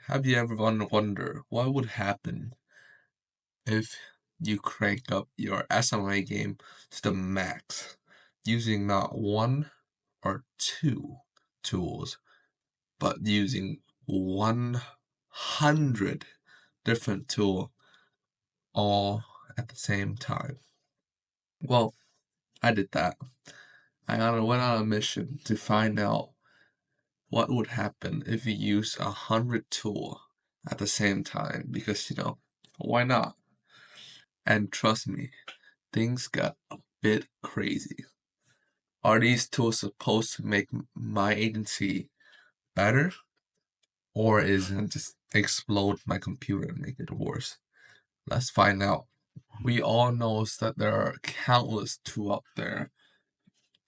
Have you ever wonder what would happen if you crank up your SMMA game to the max using not one or two tools, but using 100 different tools all at the same time? Well, I did that. Went on a mission to find out what would happen if you use 100 tools at the same time because, why not? And trust me, things got a bit crazy. Are these tools supposed to make my agency better? Or is it just explode my computer and make it worse? Let's find out. We all know that there are countless tools out there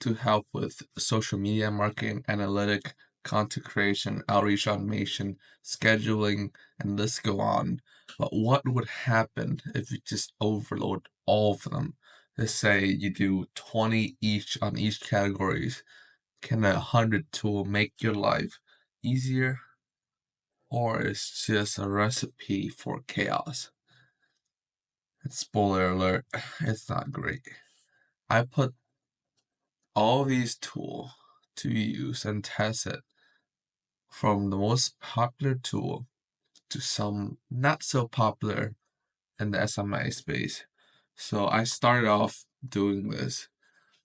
to help with social media marketing, analytic, content creation, outreach automation, scheduling, and let's go on. But what would happen if you just overload all of them? Let's say you do 20 each on each categories. Can 100 tool make your life easier? Or is just a recipe for chaos? Spoiler alert, it's not great. I put all these tools to use and test it from the most popular tool to some not so popular in the SMMA space. So I started off doing this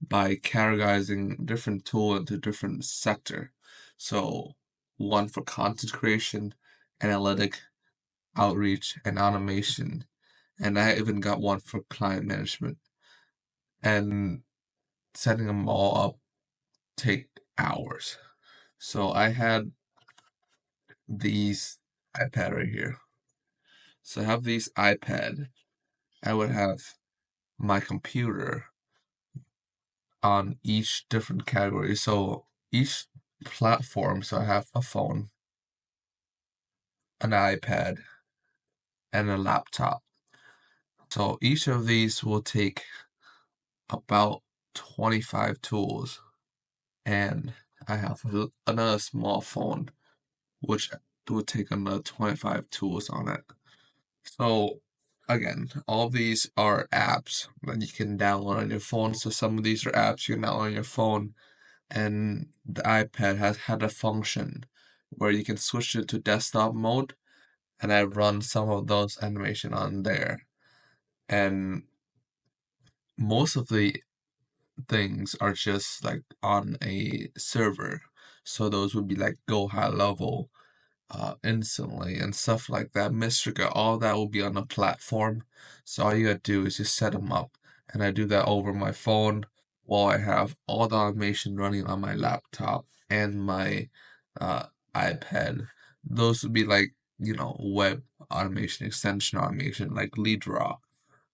by categorizing different tool into different sector. So one for content creation, analytic, outreach, and automation. And I even got one for client management. And setting them all up take hours. So I had these iPad right here. So I have these iPad. I would have my computer on each different category. So each platform, so I have a phone, an iPad, and a laptop. So each of these will take about 25 tools. And I have another small phone, which will take another 25 tools on it. So again, all these are apps that you can download on your phone. So some of these are apps you can download on your phone, and the iPad has had a function where you can switch it to desktop mode, and I run some of those animation on there. And most of the things are just like on a server. So those would be like go high level instantly and stuff like that. Mystica, all that will be on a platform. So all you gotta do is just set them up. And I do that over my phone while I have all the automation running on my laptop and my uh, iPad. Those would be like, web automation, extension automation, like lead draw.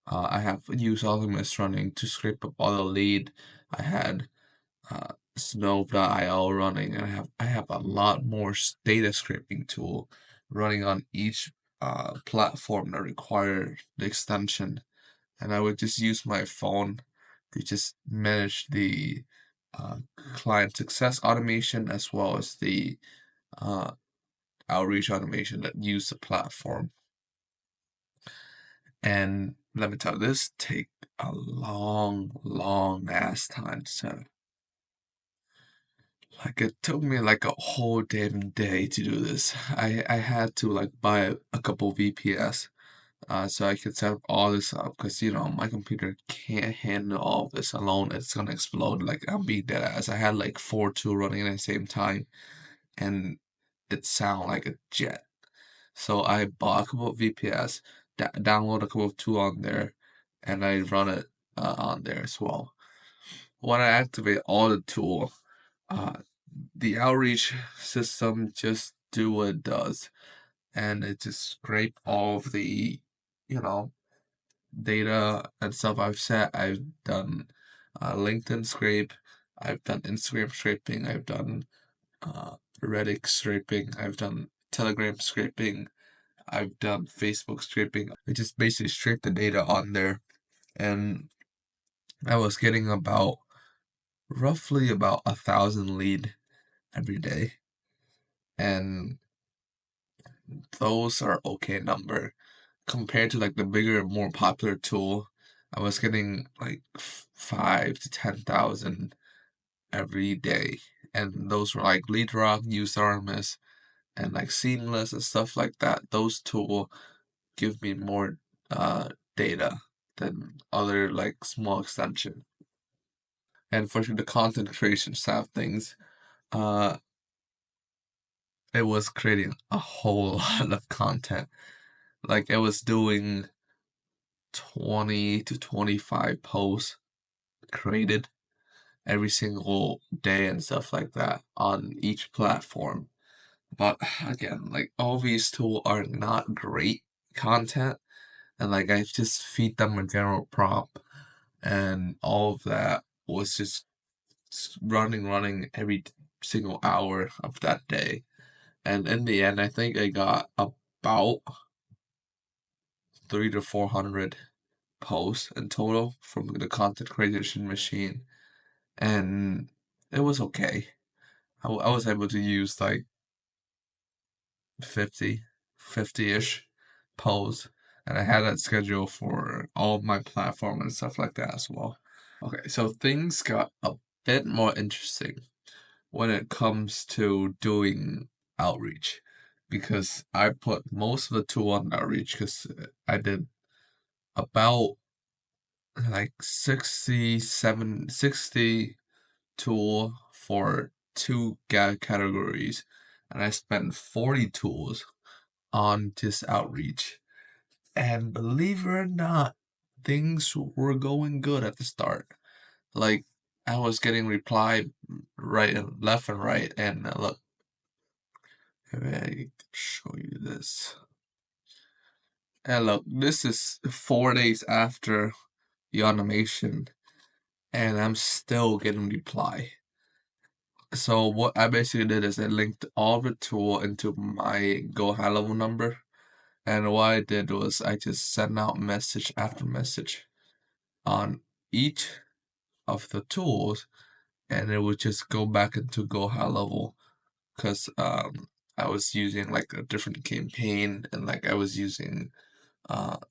I have used Alchemist running to scrape up all the lead. I had Snow.io running, and I have a lot more data scraping tool running on each platform that require the extension, and I would just use my phone to just manage the uh, client success automation as well as the uh, outreach automation that use the platform. And let me tell you, this take a long ass time to set up. Like it took me like a whole damn day to do this. I had to like buy a couple VPS so I could set up all this up because my computer can't handle all of this alone. It's gonna explode. Like I'm being dead ass. I had like four tools running at the same time and it sounded like a jet. So I bought a couple of VPS, download a couple of tools on there, and I run it on there as well. When I activate all the tool, uh, the outreach system just do what it does, and it just scrape all of the, you know, data and stuff I've set. I've done LinkedIn scrape, I've done Instagram scraping, I've done Reddit scraping, I've done Telegram scraping, I've done Facebook scraping. I just basically scrape the data on there, and I was getting roughly about 1,000 lead every day. And those are okay number compared to like the bigger, more popular tool. I was getting like 5 to 10,000 every day, and those were like Lead Rock, Use RMS, and like Seamless and stuff like that. Those tool give me more data than other like small extension. And for the content creation side of things, uh, it was creating a whole lot of content. Like it was doing 20 to 25 posts created every single day and stuff like that on each platform. But again, like all these tools are not great content, and like I just feed them a general prompt, and all of that was just running every single hour of that day. And in the end, I think I got about 300 to 400 posts in total from the content creation machine, and it was okay. I was able to use like 50, 50-ish posts, and I had that schedule for all of my platform and stuff like that as well. Okay, so things got a bit more interesting when it comes to doing outreach because I put most of the tool on outreach because I did about like 60 tool for two categories, and I spent 40 tools on this outreach. And believe it or not, things were going good at the start. Like I was getting reply right and left and right, and look, maybe I can show you this. And look, this is 4 days after the automation, and I'm still getting reply. So what I basically did is I linked all the tool into my Go High Level number, and what I did was I just sent out message after message on each of the tools, and it would just go back into Go High Level because I was using like a different campaign, and like I was using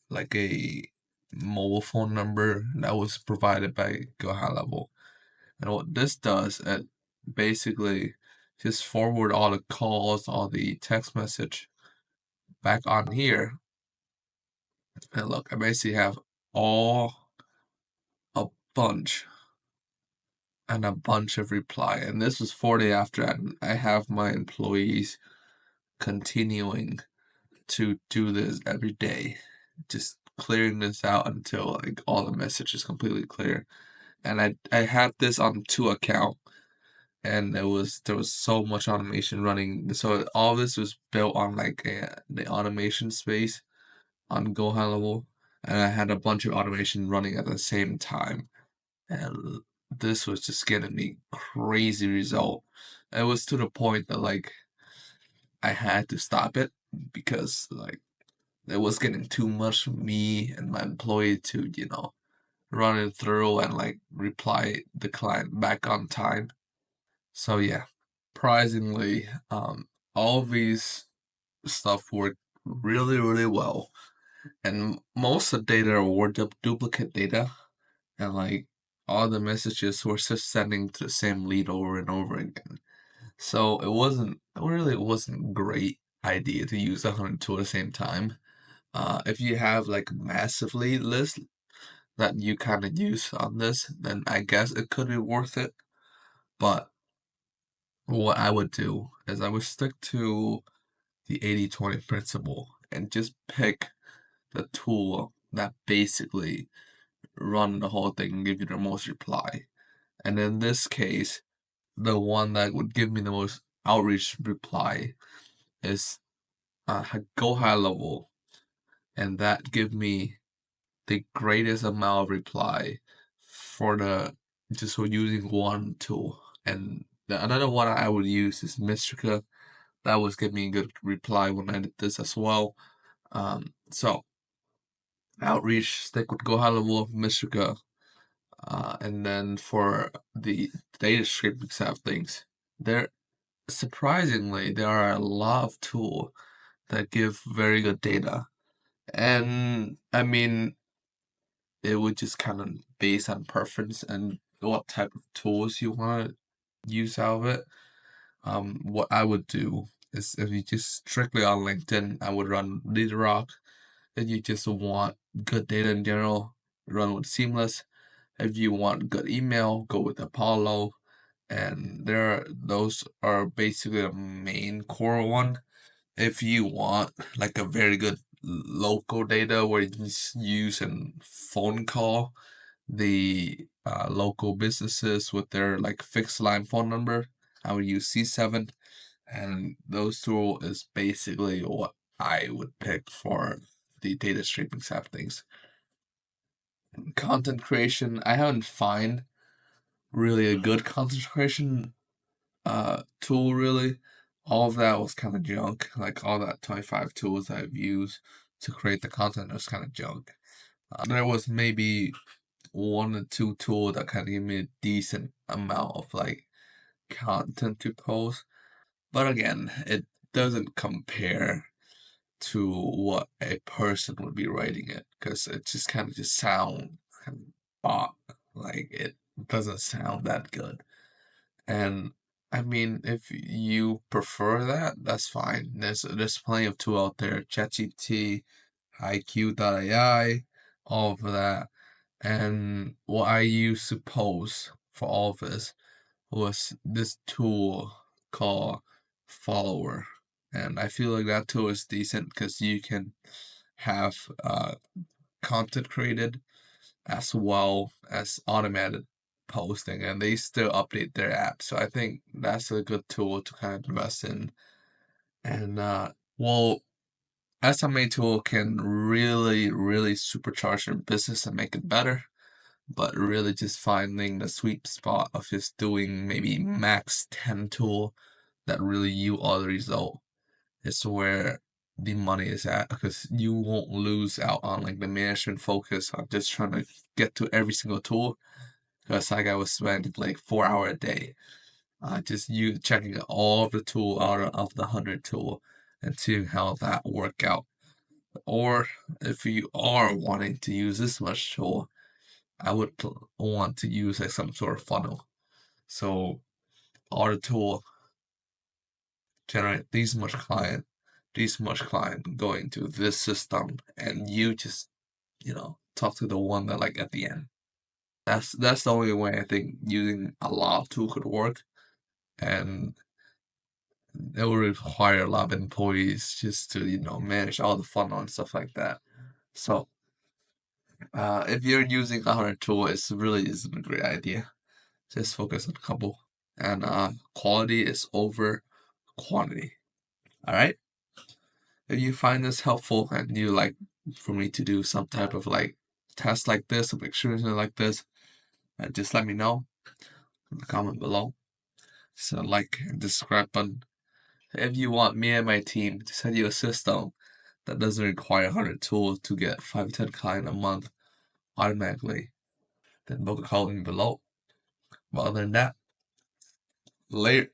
like a mobile phone number that was provided by Go High Level. And what this does, it basically just forward all the calls, all the text message back on here. And look, I basically have all a bunch and a bunch of reply. And this was 40 after, and I have my employees continuing to do this every day, just clearing this out until like all the message is completely clear. And I had this on 2 account, and there was so much automation running. So all this was built on like the automation space on Go High Level, and I had a bunch of automation running at the same time, and this was just getting me crazy result. It was to the point that like I had to stop it because like it was getting too much for me and my employee to, run it through and like reply the client back on time. So yeah, surprisingly, all of these stuff worked really, really well. And most of the data were duplicate data, and like all the messages were just sending to the same lead over and over again. So it really wasn't a great idea to use 102 at the same time. If you have like massive lead list that you kind of use on this, then I guess it could be worth it. But what I would do is I would stick to the 80/20 principle and just pick the tool that basically run the whole thing and give you the most reply. And in this case, the one that would give me the most outreach reply is Go High Level, and that give me the greatest amount of reply for the just for using one tool. And another one I would use is Mystrica. That was giving me a good reply when I did this as well. So outreach, stick with Go High Level, Mystrica, and then for the data scraping side of things, there surprisingly there are a lot of tools that give very good data. And I mean, it would just kind of based on preference and what type of tools you want to use out of it. What I would do is if you just strictly on LinkedIn, I would run LeaderRock. If you just want good data in general, run with Seamless. If you want good email, go with Apollo. And those are basically the main core one. If you want like a very good local data where you can just use a phone call the local businesses with their like fixed line phone number, I would use C7, and those tool is basically what I would pick for the data streaming side of things. Content creation, I haven't find really a good content creation tool really. All of that was kind of junk. Like all that 25 tools I've used to create the content was kind of junk. There was maybe one or two tools that kind of give me a decent amount of like content to post. But again, it doesn't compare to what a person would be writing it because it just kind of just sound kind of bot. Like it doesn't sound that good. And I mean, if you prefer that, that's fine. There's plenty of tool out there, ChatGPT, IQ.ai, all of that. And what I used to post for all of this was this tool called Follower. And I feel like that tool is decent because you can have content created as well as automated posting, and they still update their app. So I think that's a good tool to kind of invest in. And well, SMA tool can really, really supercharge your business and make it better. But really just finding the sweet spot of just doing maybe max 10 tool that really you are the result is where the money is at, because you won't lose out on like the management focus on just trying to get to every single tool. Because like I was spending like 4 hours a day, just you checking all of the tool out of the 100 tool and seeing how that work out. Or if you are wanting to use this much tool, I would want to use like some sort of funnel. So our tool generate these much client going to this system, and you just talk to the one that like at the end. That's the only way I think using a lot of tool could work, and it will require a lot of employees just to manage all the funnel and stuff like that. So if you're using a hundred tool, it really isn't a great idea. Just focus on a couple, and quality is over quantity. All right. If you find this helpful and you like for me to do some type of like test like this, some experiment like this, just let me know in the comment below. So like and subscribe button. If you want me and my team to send you a system that doesn't require 100 tools to get 5 to 10 clients a month automatically, then book a call me below. But other than that, later.